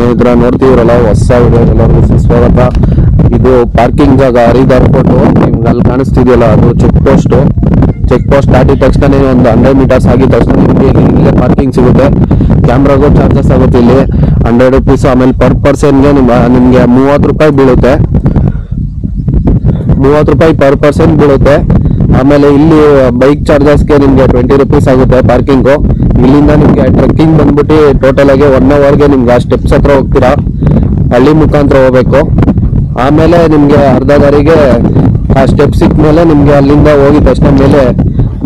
ಸ್ನೇಹಿತರ ನೋಡ್ತಿದ್ರಲ್ಲ ಹೊಸ ವಿಡಿಯೋ ಎಲ್ಲರಿಗೂ ಸ್ವಾಗತ. ಇದು ಪಾರ್ಕಿಂಗ್ ಜಾಗ ಹರಿದಾರ್ ಫೋಟೋ ನಿಮ್ಗೆ ಅಲ್ಲಿ ಕಾಣಿಸ್ತಿದೆಯಲ್ಲ, ಅದು ಚೆಕ್ ಪೋಸ್ಟ್ ದಾಟಿದ ತಕ್ಷಣ ಒಂದು 100 ಮೀಟರ್ಸ್ ಆಗಿದ ತಕ್ಷಣ ನಿಮಗೆ ಇಲ್ಲೇ ಪಾರ್ಕಿಂಗ್ ಸಿಗುತ್ತೆ. ಕ್ಯಾಮ್ರಾಗೂ ಚಾರ್ಜಸ್ ಆಗುತ್ತೆ ಇಲ್ಲಿ 100 ರೂಪೀಸ್. ಆಮೇಲೆ ಪರ್ ಪರ್ಸನ್ಗೆ ನಿಮಗೆ 30 ರೂಪಾಯಿ ಬೀಳುತ್ತೆ, 30 ರೂಪಾಯಿ ಪರ್ ಪರ್ಸನ್ ಬೀಳುತ್ತೆ. ಆಮೇಲೆ ಇಲ್ಲಿ ಬೈಕ್ ಚಾರ್ಜಸ್ಗೆ ನಿಮಗೆ 20 ರೂಪೀಸ್ ಆಗುತ್ತೆ ಪಾರ್ಕಿಂಗು. ಇಲ್ಲಿಂದ ನಿಮಗೆ ಟ್ರೆಕ್ಕಿಂಗ್ ಬಂದ್ಬಿಟ್ಟು ಟೋಟಲ್ ಆಗಿ 1 ಅವರ್ಗೆ ನಿಮ್ಗೆ ಆ ಸ್ಟೆಪ್ಸ್ ಹತ್ರ ಹೋಗ್ತೀರಾ, ಹಳ್ಳಿ ಮುಖಾಂತರ ಹೋಗ್ಬೇಕು. ಆಮೇಲೆ ನಿಮಗೆ ಅರ್ಧ ದಾರಿಗೆ ಆ ಸ್ಟೆಪ್ ಸಿಕ್ಕ ಮೇಲೆ ನಿಮಗೆ ಅಲ್ಲಿಂದ ಹೋಗಿದ ತಕ್ಷಣ ಮೇಲೆ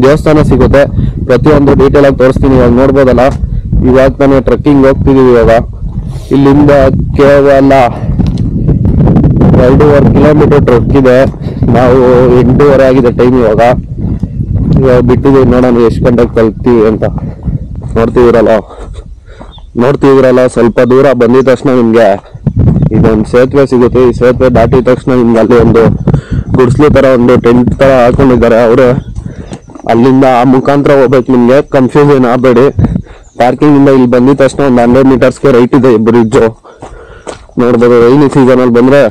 ದೇವಸ್ಥಾನ ಸಿಗುತ್ತೆ. ಪ್ರತಿಯೊಂದು ಡೀಟೇಲ್ ಆಗಿ ತೋರಿಸ್ತೀನಿ. ಇವಾಗ ನೋಡ್ಬೋದಲ್ಲ, ಇವಾಗ ತಾನೇ ಟ್ರೆಕ್ಕಿಂಗ್ ಹೋಗ್ತಿದೀವಿ. ಇವಾಗ ಇಲ್ಲಿಂದ ಕೇವಲ 2.5 ಕಿಲೋಮೀಟರ್ ಟ್ರೆಕ್ ಇದೆ. ನಾವು 8:30 ಆಗಿದೆ ಟೈಮ್. ಇವಾಗ ಬಿಟ್ಟಿದ್ದೀವಿ, ನೋಡೋಣ ಎಷ್ಟು ಗಂಟೆಗೆ ತಲುಪ್ತೀವಿ ಅಂತ. ನೋಡ್ತಿದ್ರಲ್ಲ ಸ್ವಲ್ಪ ದೂರ ಬಂದಿದ ತಕ್ಷಣ ನಿಮ್ಗೆ ಇದೊಂದು ಸೇತುವೆ ಸಿಗುತ್ತೆ. ಈ ಸೇತುವೆ ದಾಟಿದ ತಕ್ಷಣ ನಿಮ್ಗೆ ಅಲ್ಲಿ ಒಂದು ಗುಡಿಸ್ಲು ತರ ಒಂದು ಟೆಂಟ್ ತರ ಹಾಕೊಂಡಿದ್ದಾರೆ ಅವರು. ಅಲ್ಲಿಂದ ಆ ಮುಖಾಂತರ ಹೋಗ್ಬೇಕು. ನಿಮ್ಗೆ ಕನ್ಫ್ಯೂಷನ್ ಆಗಬೇಡಿ. ಪಾರ್ಕಿಂಗ್ ಇಂದ ಇಲ್ಲಿ ಬಂದಿದ ತಕ್ಷಣ ಒಂದು 100 ಮೀಟರ್ಸ್ಗೆ ರೈಟ್ ಇದೆ ಬ್ರಿಡ್ಜು. ನೋಡ್ಬೋದು, ರೈನಿ ಸೀಸನ್ ಅಲ್ಲಿ ಬಂದ್ರೆ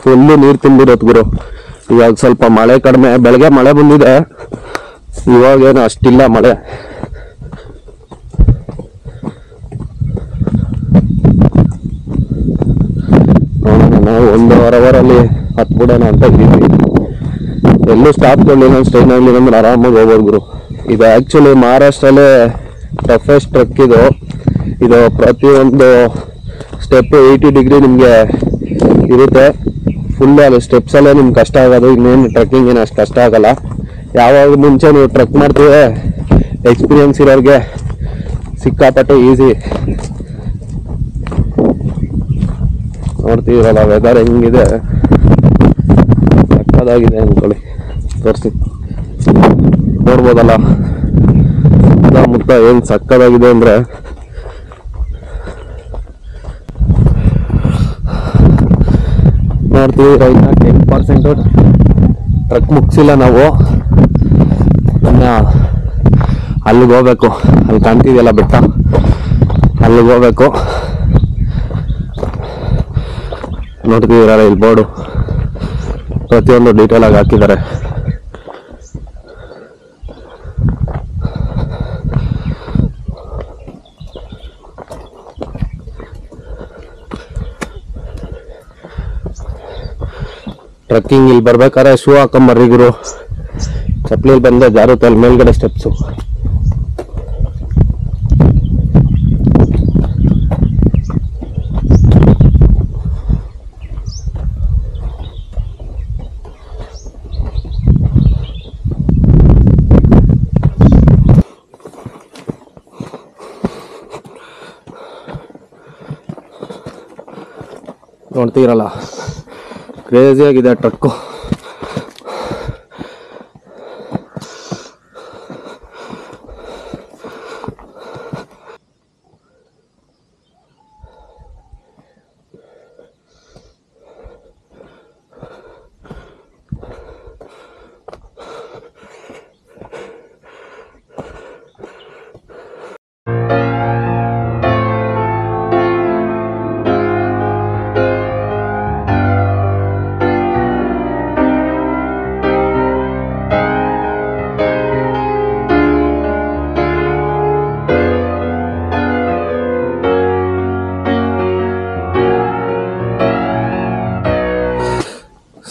ಫುಲ್ಲು ನೀರು ತುಂಬಿರುತ್ತೆ ಗುರು. ಇವಾಗ ಸ್ವಲ್ಪ ಮಳೆ ಕಡಿಮೆ, ಬೆಳಗ್ಗೆ ಮಳೆ ಬಂದಿದೆ, ಇವಾಗೇನು ಅಷ್ಟಿಲ್ಲ ಮಳೆ. ನಾವು 1.5 ಅವರಲ್ಲಿ ಹತ್ಬಿಡೋಣ ಅಂತ ಇದ್ದೀವಿ. ಎಲ್ಲೂ ಸ್ಟಾಪ್ ಕೊಡಲಿಲ್ಲ, ಸ್ಟೈನ್ ಆಗಲಿಲ್ಲ ಅಂದ್ರೆ ಆರಾಮಾಗಿ ಹೋಗ್ಬೋದು ಗುರು. ಇದು ಆ್ಯಕ್ಚುಲಿ ಮಹಾರಾಷ್ಟ್ರಲ್ಲೇ ಟಫೆಸ್ಟ್ ಟ್ರೆಕ್ ಇದು ಪ್ರತಿಯೊಂದು ಸ್ಟೆಪ್ 80 ಡಿಗ್ರಿ ನಿಮಗೆ ಇರುತ್ತೆ. ಫುಲ್ ಅಲ್ಲಿ ಸ್ಟೆಪ್ಸಲ್ಲೇ ನಿಮ್ಗೆ ಕಷ್ಟ ಆಗೋದು. ಇನ್ನೇನು ಟ್ರೆಕ್ಕಿಂಗ್ ಏನು ಅಷ್ಟು ಕಷ್ಟ ಆಗಲ್ಲ. ಯಾವಾಗ ಮುಂಚೆ ನೀವು ಟ್ರೆಕ್ ಮಾಡ್ತೀವಿ ಎಕ್ಸ್ಪೀರಿಯನ್ಸ್ ಇರೋರಿಗೆ ಸಿಕ್ಕಾಪಟ್ಟೆ ಈಸಿ. ನೋಡ್ತೀರಲ್ಲ ವೆದರ್ ಹೆಂಗಿದೆ, ಸಕ್ಕದಾಗಿದೆ ಅಂದ್ಕೊಳ್ಳಿ. ತೋರಿಸಿ ನೋಡ್ಬೋದಲ್ಲ ಸುತ್ತಮುತ್ತ ಏನು ಸಕ್ಕದಾಗಿದೆ ಅಂದರೆ. ನೋಡ್ತೀವಿ ಇನ್ನ 10% ಟ್ರಕ್ ಮುಗಿಸಿಲ್ಲ ನಾವು. ಅಲ್ಲಿಗೆ ಹೋಗ್ಬೇಕು. ಅಲ್ಲಿ ಕಾಣ್ತಿದೆಯಲ್ಲ ಬೆಟ್ಟ, ಅಲ್ಲಿಗೆ ಹೋಗ್ಬೇಕು. ನೋಡ್ತಿದ್ದೀರ ಇಲ್ಲಿ ಬೋರ್ಡು, ಪ್ರತಿಯೊಂದು ಡೀಟೇಲ್ ಆಗಿ ಹಾಕಿದ್ದಾರೆ. ಟ್ರೆಕ್ಕಿಂಗ್ ಇಲ್ಲಿ ಬರ್ಬೇಕಾದ್ರೆ ಶೂ ಹಾಕೊಂಬರ್ರಿ ಗುರು. ಚಪ್ಪಲಿ ಬಂದ್ರೆ ಜಾರುತ್ತೆ ಅಲ್ಲಿ ಮೇಲ್ಗಡೆ ಸ್ಟೆಪ್ಸು. ನೋಡ್ತೀರಲ್ಲ ಕ್ರೇಜಿ ಆಗಿದೆ ಟ್ರಕ್ಕು.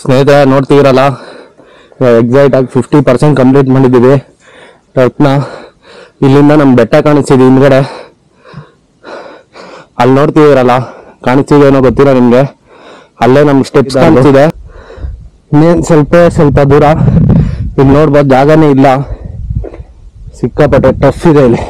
ಸ್ನೇಹಿತರೆ ನೋಡ್ತಿರಲ್ಲ, ಎಕ್ಸಾಕ್ಟ್ ಆಗಿ 50% ಕಂಪ್ಲೀಟ್ ಮಾಡಿದ್ದೀವಿ ಟ್ರಕ್ನ. ಇಲ್ಲಿಂದ ನಮ್ಮ ಬೆಟ್ಟ ಕಾಣಿಸ್ತಿದೆ ಹಿಂದ್ಗಡೆ. ಅಲ್ಲಿ ನೋಡ್ತಿದ್ದೀರಲ್ಲ, ಕಾಣಿಸ್ತಿದೆ ಏನೋ ಗೊತ್ತಿಲ್ಲ ನಿಮ್ಗೆ, ಅಲ್ಲೇ ನಮ್ಗೆ ಸ್ಟೆಪ್ಸ್ ಕಾಣಿಸ್ತಿದೆ. ಇನ್ನೇನು ಸ್ವಲ್ಪ ದೂರ. ಇಲ್ಲಿ ನೋಡ್ಬೋದು ಜಾಗನೇ ಇಲ್ಲ, ಸಿಕ್ಕಾಪಟ್ಟೆ ಟಫ್ ಇದೆ ಇಲ್ಲಿ.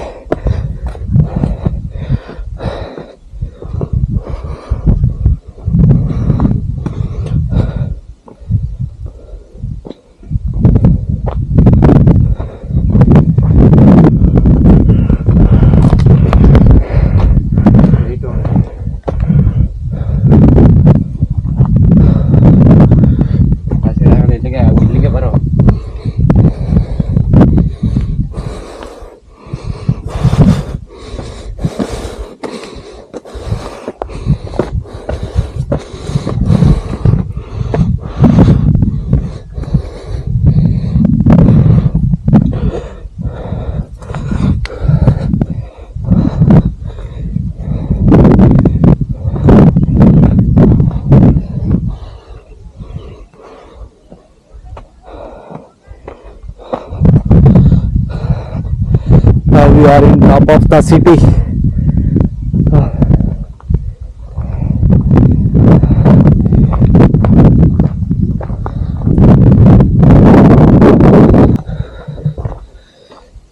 We are in top of the city.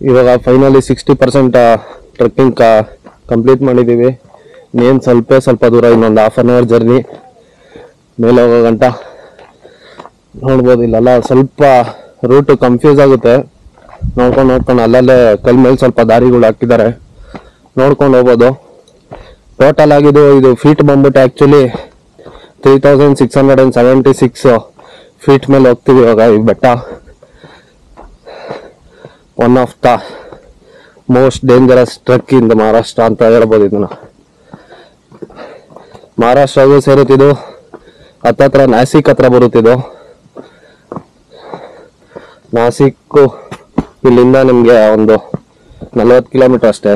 ಇವಾಗ ಫೈನಲಿ 60% ಟ್ರೆಕ್ಕಿಂಗ್ ಕಂಪ್ಲೀಟ್ ಮಾಡಿದ್ದೀವಿ. ಇನ್ನೇನು ಸ್ವಲ್ಪ ದೂರ, ಇನ್ನೊಂದು ಹಾಫ್ ಆನ್ ಅವರ್ ಜರ್ನಿ ಮೇಲೆ ಹೋಗೋ ಗಂಟ. ನೋಡ್ಬೋದು ಇಲ್ಲೆಲ್ಲ ಸ್ವಲ್ಪ ರೂಟ್ ಕನ್ಫ್ಯೂಸ್ ಆಗುತ್ತೆ. ನೋಡ್ಕೊಂಡು ಅಲ್ಲಲ್ಲೇ ಕಲ್ ಮೇಲೆ ಸ್ವಲ್ಪ ದಾರಿಗಳು ಹಾಕಿದ್ದಾರೆ, ನೋಡ್ಕೊಂಡು ಹೋಗ್ಬೋದು. ಟೋಟಲ್ ಆಗಿದ್ದು ಇದು ಫೀಟ್ ಬಂದ್ಬಿಟ್ಟು ಆ್ಯಕ್ಚುಲಿ 3676 ಫೀಟ್ ಮೇಲೆ ಹೋಗ್ತೀವಿ ಇವಾಗ ಈ ಬೆಟ್ಟ. One of the most dangerous trek in the Maharashtra ಅಂತ ಹೇಳ್ಬೋದು. ಇದನ್ನ ಮಹಾರಾಷ್ಟ್ರಗೂ ಸೇರುತ್ತಿದ್ದು, ಹತ್ತತ್ರ ನಾಸಿಕ್ ಹತ್ರ ಬರುತ್ತಿದ್ದು. ನಾಸಿಕ್ಕು ಇಲ್ಲಿಂದ ನಿಮಗೆ ಒಂದು 40 ಕಿಲೋಮೀಟರ್ ಅಷ್ಟೇ.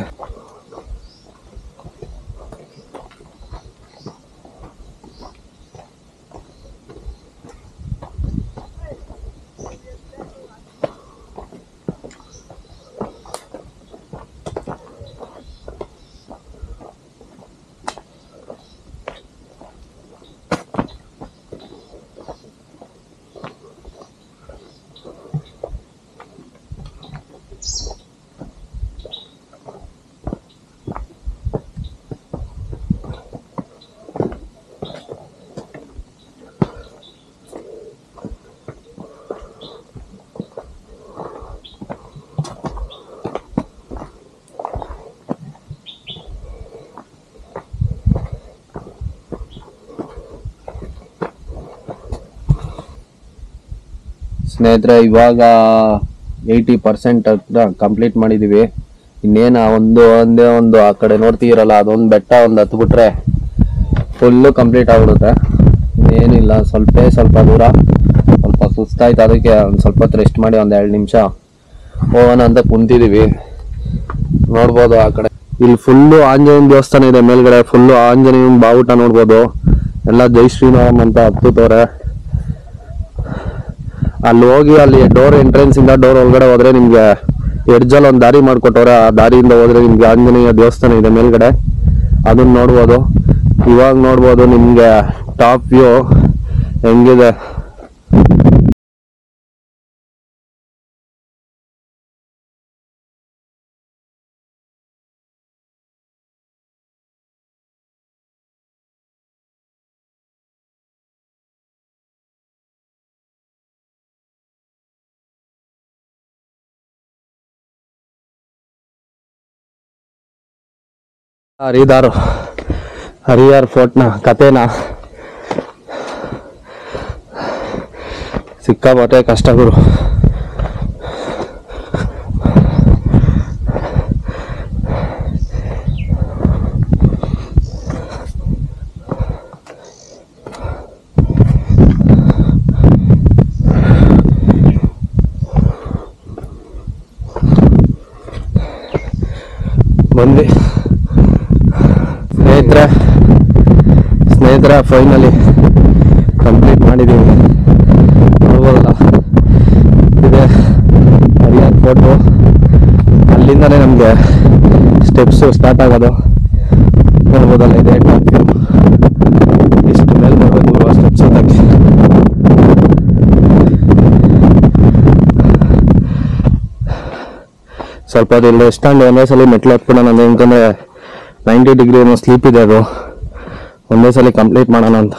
ಸ್ನೇಹಿತರೆ, ಇವಾಗ 80% ಕಂಪ್ಲೀಟ್ ಮಾಡಿದೀವಿ. ಇನ್ನೇನು ಒಂದೇ ಒಂದು ಆ ಕಡೆ ನೋಡ್ತೀರಲ್ಲ, ಅದೊಂದು ಬೆಟ್ಟ ಒಂದು ಹತ್ಬಿಟ್ರೆ ಫುಲ್ಲು ಕಂಪ್ಲೀಟ್ ಆಗ್ಬಿಡುತ್ತೆ. ಇನ್ನೇನಿಲ್ಲ, ಸ್ವಲ್ಪ ದೂರ. ಸ್ವಲ್ಪ ಸುಸ್ತಾಯ್ತು, ಅದಕ್ಕೆ ಒಂದು ಸ್ವಲ್ಪ ಹೊತ್ತು ರೆಸ್ಟ್ ಮಾಡಿ ಒಂದು 2 ನಿಮಿಷ ಹೋಗೋಣ ಅಂತ ಕುಂತಿದೀವಿ. ನೋಡ್ಬೋದು ಆ ಕಡೆ ಇಲ್ಲಿ ಫುಲ್ಲು ಆಂಜನೇಯನ ದೇವಸ್ಥಾನ ಇದೆ. ಮೇಲ್ಗಡೆ ಫುಲ್ಲು ಆಂಜನೇಯನ ಬಾವುಟ ನೋಡ್ಬೋದು. ಎಲ್ಲ ಜೈ ಶ್ರೀರಾಮ್ ಅಂತ ಹತ್ತುತ್ತವ್ರೆ. ಅಲ್ಲಿ ಹೋಗಿ ಅಲ್ಲಿ ಡೋರ್ ಎಂಟ್ರೆನ್ಸ್ ಇಂದ ಡೋರ್ ಒಳಗಡೆ ಹೋದ್ರೆ ನಿಮ್ಗೆ ಎಡ್ಜಲ್ಲಿ ಒಂದು ದಾರಿ ಮಾಡ್ಕೊಟ್ಟವ್ರೆ. ಆ ದಾರಿಯಿಂದ ಹೋದ್ರೆ ನಿಮ್ಗೆ ಆಂಜನೇಯ ದೇವಸ್ಥಾನ ಇದೆ ಮೇಲ್ಗಡೆ, ಅದನ್ನ ನೋಡ್ಬೋದು. ಇವಾಗ ನೋಡ್ಬೋದು ನಿಮ್ಗೆ ಟಾಪ್ ವ್ಯೂ ಹೆಂಗಿದೆ. ಹರಿಹರ್ ಫೋರ್ಟ್ನ ಕಥೆನ ಸಿಕ್ಕಾಪಟ್ಟೆ ಕಷ್ಟಗಳು. ಬಂದು ಸ್ನೇಹಿತರ ಫೈನಲಿ ಕಂಪ್ಲೀಟ್ ಮಾಡಿದ್ದೀವಿ. ನೋಡ್ಬೋದಲ್ಲ, ಇದೆ ಹರಿಹರ್ ಫೋರ್ಟು. ಅಲ್ಲಿಂದಲೇ ನಮಗೆ ಸ್ಟೆಪ್ಸು ಸ್ಟಾರ್ಟ್ ಆಗೋದು. ನೋಡ್ಬೋದಲ್ಲ, ಇದೆ ಟಾಪ್ ವ್ಯೂ. ಇಷ್ಟು ಮೇಲೆ ನೋಡಬೇಕು ಸ್ಟೆಪ್ಸ್ ಹತ್ತಕ್ಕೆ. ಸ್ವಲ್ಪ ಅದು ರೆಸ್ಟ್ ತಗೊಂಡು ಒಂದೇ ಸಲ ಮೆಟ್ಲು ಹತ್ಬಿಡೋಣ. ಯಾಕಂದರೆ 90 ಡಿಗ್ರಿ ಏನೋ ಸ್ಲೀಪ್ ಇದೆ, ಅದು ಒಂದೇ ಸಲ ಕಂಪ್ಲೀಟ್ ಮಾಡೋಣ ಅಂತ.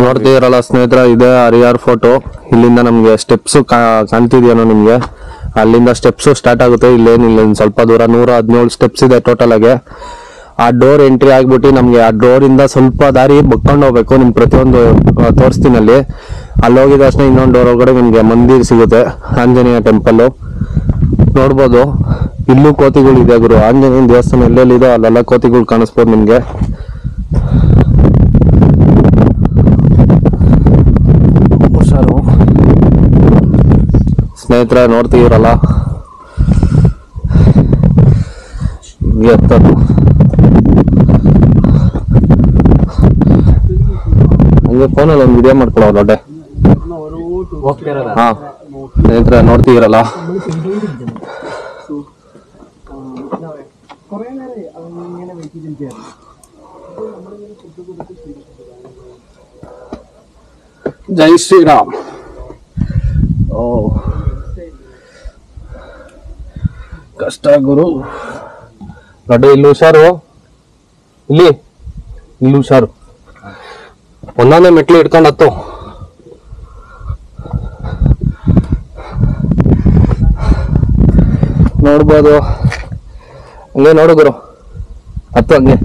ನೋಡ್ತಿದ್ದೀರಲ್ಲ ಸ್ನೇಹಿತರೆ, ಇದೆ ಹರಿಹರ್ ಫೋರ್ಟು. ಇಲ್ಲಿಂದ ನಮಗೆ ಸ್ಟೆಪ್ಸು ಕಾಣ್ತಿದ್ಯಾನೋ ನಿಮಗೆ? ಅಲ್ಲಿಂದ ಸ್ಟೆಪ್ಸು ಸ್ಟಾರ್ಟ್ ಆಗುತ್ತೆ. ಇಲ್ಲೇನಿಲ್ಲ, ಸ್ವಲ್ಪ ದೂರ 117 ಸ್ಟೆಪ್ಸ್ ಇದೆ ಟೋಟಲ್ ಆಗಿ. ಆ ಡೋರ್ ಎಂಟ್ರಿ ಆಗ್ಬಿಟ್ಟು ನಮಗೆ ಆ ಡೋರಿಂದ ಸ್ವಲ್ಪ ದಾರಿ ಬಕ್ಕೊಂಡು ಹೋಗ್ಬೇಕು. ನಿಮ್ಗೆ ಪ್ರತಿಯೊಂದು ತೋರಿಸ್ತೀನಿ ಅಲ್ಲಿ. ಅಲ್ಲಿ ಹೋಗಿದ ತಕ್ಷಣ ಇನ್ನೊಂದು ಡೋರ್ ಒಳಗಡೆ ನಿಮಗೆ ಮಂದಿರ ಸಿಗುತ್ತೆ, ಆಂಜನೇಯ ಟೆಂಪಲ್ಲು. ನೋಡ್ಬೋದು, ಇಲ್ಲೂ ಕೋತಿಗಳು ಇದೆ ಗುರು. ಆಂಜನೇಯನ ದೇವಸ್ಥಾನ ಎಲ್ಲೆಲ್ಲಿದೆ ಅಲ್ಲೆಲ್ಲ ಕೋತಿಗಳು ಕಾಣಿಸ್ಬೋದು ನಿಮಗೆ. ಹುಷಾರು ಸ್ನೇಹಿತರೆ, ನೋಡ್ತೀರಲ್ಲ ಹಿಂಗೆ ಹತ್ತದು. ಹಂಗೆ ಫೋನಲ್ಲಿ ಒಂದು ವಿಡಿಯೋ ಮಾಡ್ಕೊಳ್ಳೋ ದೊಡ್ಡ ಹಾ ಸ್ನೇಹಿತರೆ ನೋಡ್ತಿದ್ದೀರಲ್ಲ, ಜೈ ಶ್ರೀರಾಮ್. ಓ ಕಷ್ಟ ಗುರು. ನೋಡಿ ಇಲ್ಲಿ ಹುಷಾರು, ಇಲ್ಲಿ ಹುಷಾರು. ಒಂದೊಂದೇ ಮೆಟ್ಲು ಇಟ್ಕೊಂಡು ಹತ್ತು. ನೋಡ್ಬೋದು, ಹಂಗೆ ನೋಡು ಗುರು, ಹತ್ತು ಹಂಗೆ.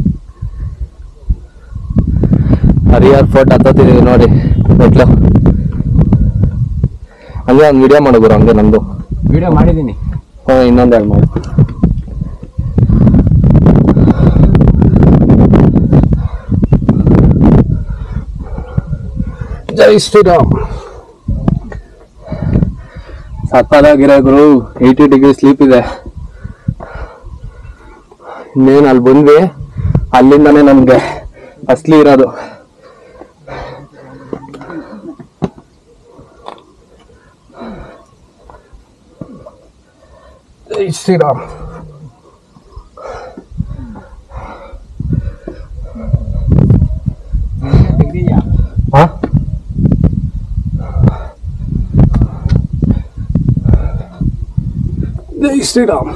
ಹರಿಹರ್ ಫೋರ್ಟ್ ಹತ್ತಿದೀವಿ ನೋಡಿ ಮೆಟ್ಲು. ಹಂಗೆ ಒಂದು ವಿಡಿಯೋ ಮಾಡು ಗುರು, ಹಂಗೆ ನಂದು ವಿಡಿಯೋ ಮಾಡಿದ್ದೀನಿ. ಇನ್ನೊಂದು ಎರಡು ಮಾಡು. ಜೈ ಶ್ರೀರಾಮ್. ಸಕ್ಕದಾಗಿರೋ ಗುರು, 80 ಡಿಗ್ರಿ ಸ್ಲೀಪ್ ಇದೆ. ಇನ್ನೇನು ಅಲ್ಲಿ ಬಂದ್ವಿ, ಅಲ್ಲಿಂದಾನೆ ನಮ್ಗೆ ಅಸ್ಲಿ ಇರೋದು. ಜೈ ಶ್ರೀರಾಮ್. ಹಾ ಜೈ Shriram.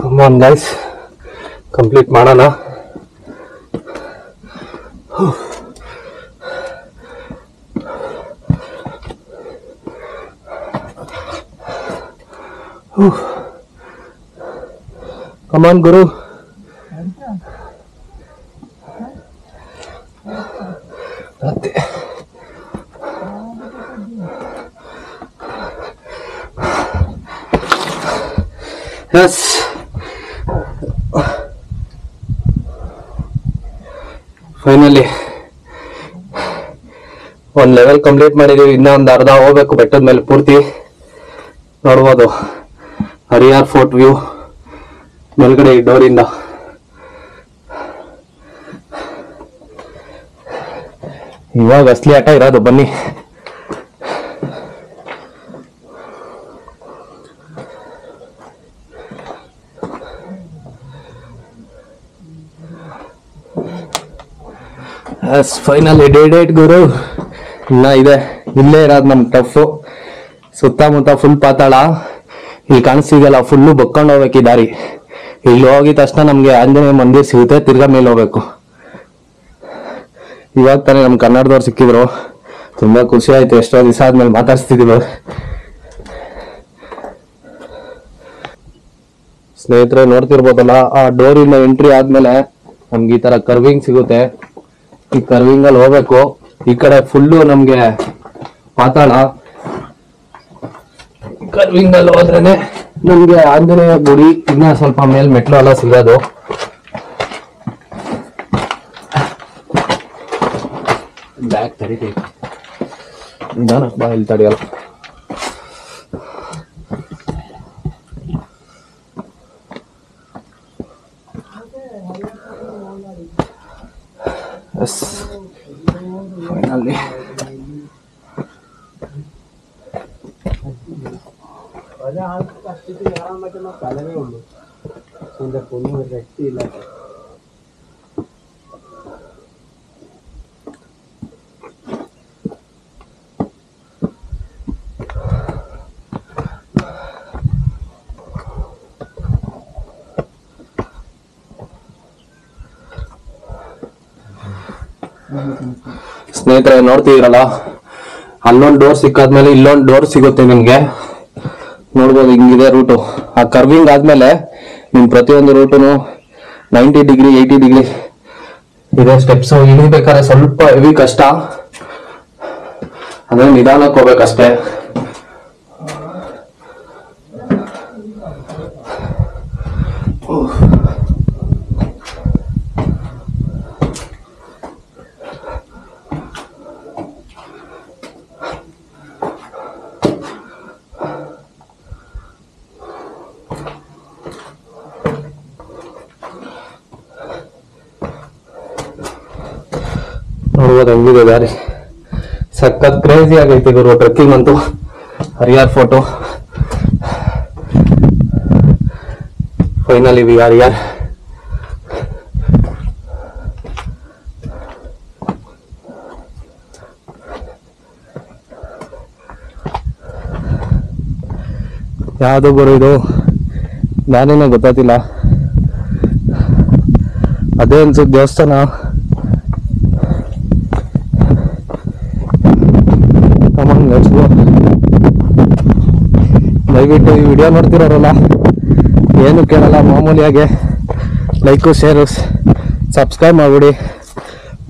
Come on guys, complete ಮಾಡೋಣ. Come on ಗುರು. ಎಸ್, ಫೈನಲಿ ಒಂದು ಲೆವೆಲ್ ಕಂಪ್ಲೀಟ್ ಮಾಡಿದೀವಿ. ಇನ್ನೂ ಒಂದು ಅರ್ಧ ಹೋಗ್ಬೇಕು ಬೆಟ್ಟದ ಮೇಲೆ ಪೂರ್ತಿ. ನೋಡ್ಬೋದು ಹರಿಹರ್ ಫೋರ್ಟ್ ವ್ಯೂ ಮೇಲ್ಗಡೆ ಈ ಡೋರಿಂದ. ಇವಾಗ ಅಸ್ಲಿ ಆಟ ಇರೋದು, ಬನ್ನಿ. ಫೈನಲಿ ಡೇಟ್ ಗುರು. ಇನ್ನ ಇದೆ, ಇಲ್ಲೇ ಇರೋದು ನಮ್ ಟಫ್. ಸುತ್ತಮುತ್ತ ಫುಲ್ ಪಾತಾಳ. ಇಲ್ಲಿ ಕಾಣಿಸ್ತಿದೆಯಲ್ಲ, ಫುಲ್ಲು ಬಕ್ಕೊಂಡು ಹೋಗ್ಬೇಕು ಈ ದಾರಿ. ಇಲ್ಲಿ ಹೋಗಿದ ತಕ್ಷಣ ನಮ್ಗೆ ಆಂಜನೇಯ ಮಂದಿರ ಸಿಗುತ್ತೆ, ತಿರ್ಗಾ ಮೇಲೆ ಹೋಗ್ಬೇಕು. ಇವಾಗ ತಾನೇ ನಮ್ ಕನ್ನಡದವ್ರು ಸಿಕ್ಕಿದ್ರು, ತುಂಬಾ ಖುಷಿ ಆಯ್ತು. ಎಷ್ಟೋ ದಿವಸ ಆದ್ಮೇಲೆ ಮಾತಾಡ್ಸ್ತಿದೀವಿ. ಸ್ನೇಹಿತರೆ ನೋಡ್ತಿರ್ಬೋದಲ್ಲ, ಆ ಡೋರಿಂದ ಎಂಟ್ರಿ ಆದ್ಮೇಲೆ ನಮ್ಗೆ ಈ ತರ ಕರ್ವಿಂಗ್ ಸಿಗುತ್ತೆ. ಈ ಕರ್ವಿಂಗ್ ಅಲ್ಲಿ ಹೋಗ್ಬೇಕು. ಈ ಕಡೆ ಫುಲ್ಲು ನಮ್ಗೆ ಪಾತಾಳ. ಕರ್ವಿಂಗ್ ಅಲ್ಲಿ ಹೋದ್ರೇನೆ ನಮ್ಗೆ ಆಂಜನೇಯ ಗುಡಿ, ಇನ್ನ ಸ್ವಲ್ಪ ಮೇಲ್ ಮೆಟ್ಲು ಎಲ್ಲ ಸಿಗೋದು. ಬ್ಯಾಗ್ ತಡಿತೀವಿ, ಬಾ, ಇಲ್ಲಿ ತಡಿಯಲ್ಲ. ಫೈನಲಿ സ്ഥലമേ ഉള്ളൂ. എന്റെ പൊന്നും ഒരു രക്ഷയില്ല. ಸ್ನೇಹಿತರೆ ನೋಡ್ತಿದ್ದೀರಲ್ಲ, ಅಲ್ಲೊಂದು ಡೋರ್ ಸಿಕ್ಕಾದ್ಮೇಲೆ ಇಲ್ಲೊಂದು ಡೋರ್ ಸಿಗುತ್ತೆ ನಿಮ್ಗೆ. ನೋಡ್ಬೋದು ಹಿಂಗಿದೆ ರೂಟು. ಆ ಕರ್ವಿಂಗ್ ಆದ್ಮೇಲೆ ನಿಮ್ ಪ್ರತಿಯೊಂದು ರೂಟುನು 90 ಡಿಗ್ರಿ 80 ಡಿಗ್ರಿ ಇದೆ ಸ್ಟೆಪ್ಸ್. ಇಳಿಬೇಕಾದ್ರೆ ಸ್ವಲ್ಪ ಹೆವಿ ಕಷ್ಟ, ಅಂದ್ರೆ ನಿಧಾನಕ್ಕೆ ಹೋಗ್ಬೇಕಷ್ಟೇ. ನೋಡ್ಬೋದು ಹಂಗಿದೆ ದಾರಿ, ಸಖತ್ ಕ್ರೇಜಿ ಆಗೈತೆ ಗುರು ಟ್ರೆಕ್ಕಿಂಗ್ ಅಂತೂ. ಹರಿಯಾರ್ photo finally we are here. ಯಾವುದು ಗುರು ಇದು, ನಾನೇನೋ ಗೊತ್ತಾಗ್ತಿಲ್ಲ. ಅದೇ ಅನ್ಸುತ್ತೆ ದೇವಸ್ಥಾನ. ದಯವಿಟ್ಟು ಈ ವಿಡಿಯೋ ನೋಡ್ತಿರೋರಲ್ಲ ಏನು ಕೇಳಲ್ಲ, ಮಾಮೂಲಿಯಾಗೆ ಲೈಕು ಶೇರು ಸಬ್ಸ್ಕ್ರೈಬ್ ಮಾಡಿಬಿಡಿ.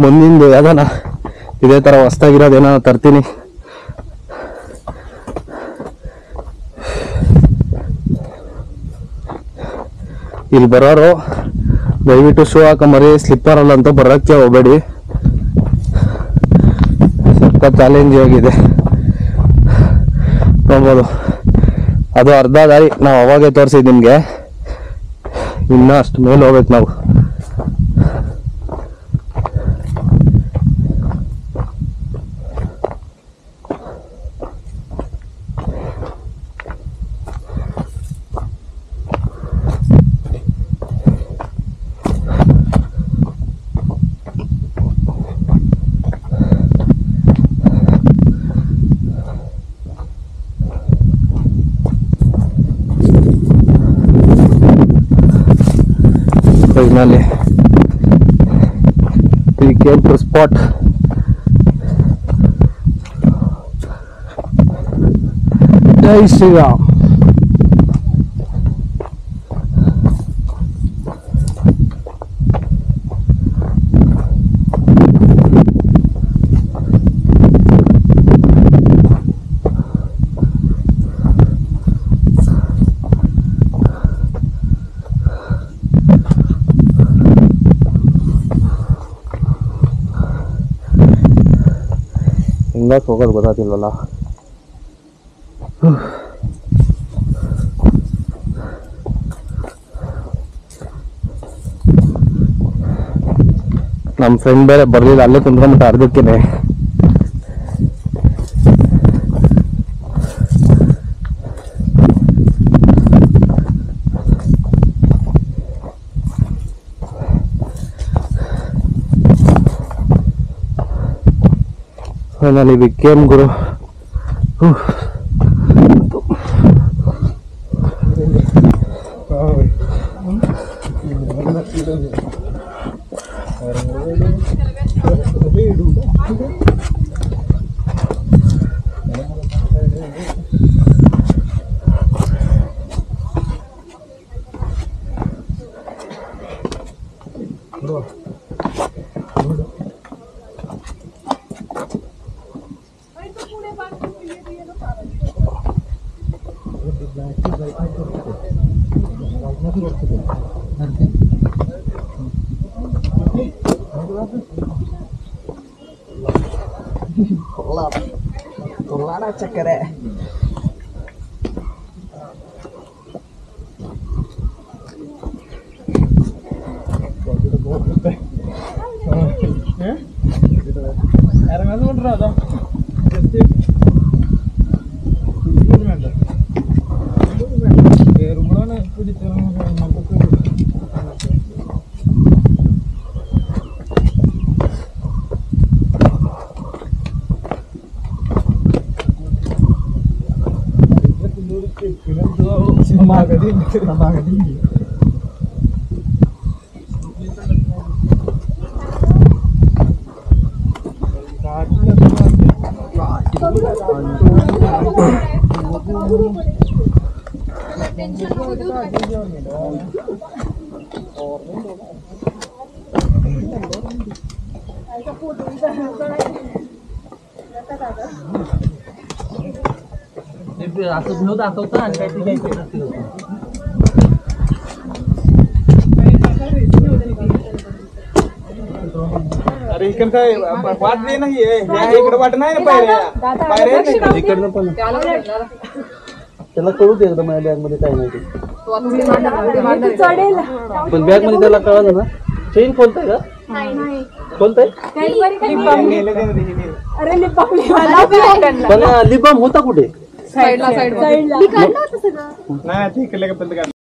ಮುಂದಿಂದು ಯಾವ್ದಾನ ಇದೇ ಥರ ಹೊಸ್ದಾಗಿರೋದೇನೋ ತರ್ತೀನಿ. ಇಲ್ಲಿ ಬರೋರು ದಯವಿಟ್ಟು ಶೂ ಹಾಕೊಂಬರಿ, ಸ್ಲಿಪ್ಪರಲ್ಲ ಅಂತ ಬರೋಕ್ಕೆ ಹೋಗಬೇಡಿ. ಸ್ವಲ್ಪ ಚಾಲೆಂಜ್ ಆಗಿದೆ ನೋಡ್ಬೋದು. ಅದು ಅರ್ಧ ದಾರಿ ನಾವು ಅವಾಗೇ ತೋರಿಸಿದ್ದು ನಿಮಗೆ, ಇನ್ನೂ ಅಷ್ಟು ಮೇಲೆ ಹೋಗ್ಬೇಕು ನಾವು. Finally, we came to spot. Jai Shri Ram. ಹಿಂಗ ಹೋಗೋದು ಗೊತ್ತಾಗ್ತಿಲ್ವಲ್ಲ. ನಮ್ಮ ಫ್ರೆಂಡ್ ಬೇರೆ ಬರ್ಲಿಲ್ಲ, ಅಲ್ಲೇ ಕುಂತ್ಕೊಂಡ್ಬಿಟ್ಟು ಅರ್ಧಕ್ಕೇನೆ. Finally we came, Guru. Tolana cakere. असं घेऊ दाखवता आणि काहीतरी वाट नाही ना इकडे वाट नाही पायऱ्या इकडनं पण त्याला कळू दे एकदा माझ्या बॅग मध्ये काय नाही ते. पण बॅग मध्ये त्याला कळालं ना. चेन खोलताय का? खोलताय पण लिप बाम होता कुठे? नाही